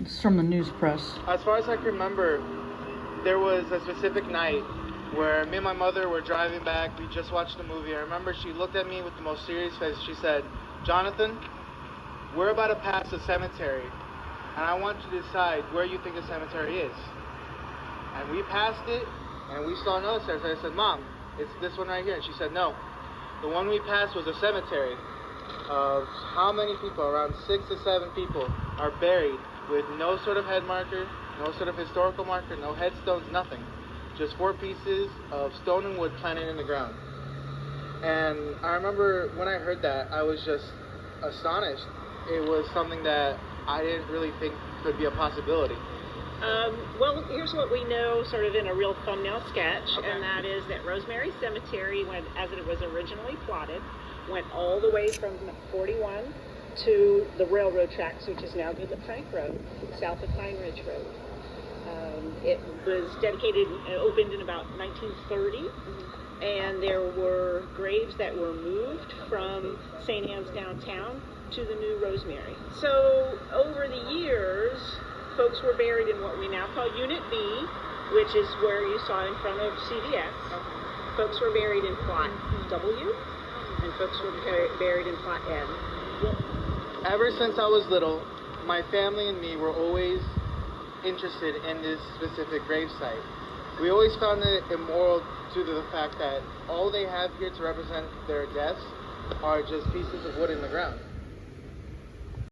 It's from the news press. As far as I can remember, there was a specific night where me and my mother were driving back. We just watched the movie. I remember she looked at me with the most serious face. She said, "Jonathan, we're about to pass a cemetery, and I want you to decide where you think the cemetery is." And we passed it, and we saw another cemetery. I said, "Mom, it's this one right here." And she said, "No. The one we passed was a cemetery of how many people? Around 6 to 7 people are buried with no sort of head marker, no sort of historical marker, no headstones, nothing. Just 4 pieces of stone and wood planted in the ground." And I remember when I heard that, I was just astonished. It was something that I didn't really think could be a possibility. Well, here's what we know sort of in a real thumbnail sketch, Okay. and that is that Rosemary Cemetery, as it was originally plotted, went all the way from 41 to the railroad tracks, which is now the Plank Road, south of Pine Ridge Road. It was dedicated and opened in about 1930, and there were graves that were moved from St. Anne's downtown to the new Rosemary. So over the years, folks were buried in what we now call Unit B, which is where you saw in front of CVS. Folks were buried in Plot W, and folks were buried in Plot N. Ever since I was little, my family and me were always interested in this specific gravesite. We always found it immoral due to the fact that all they have here to represent their deaths are just pieces of wood in the ground.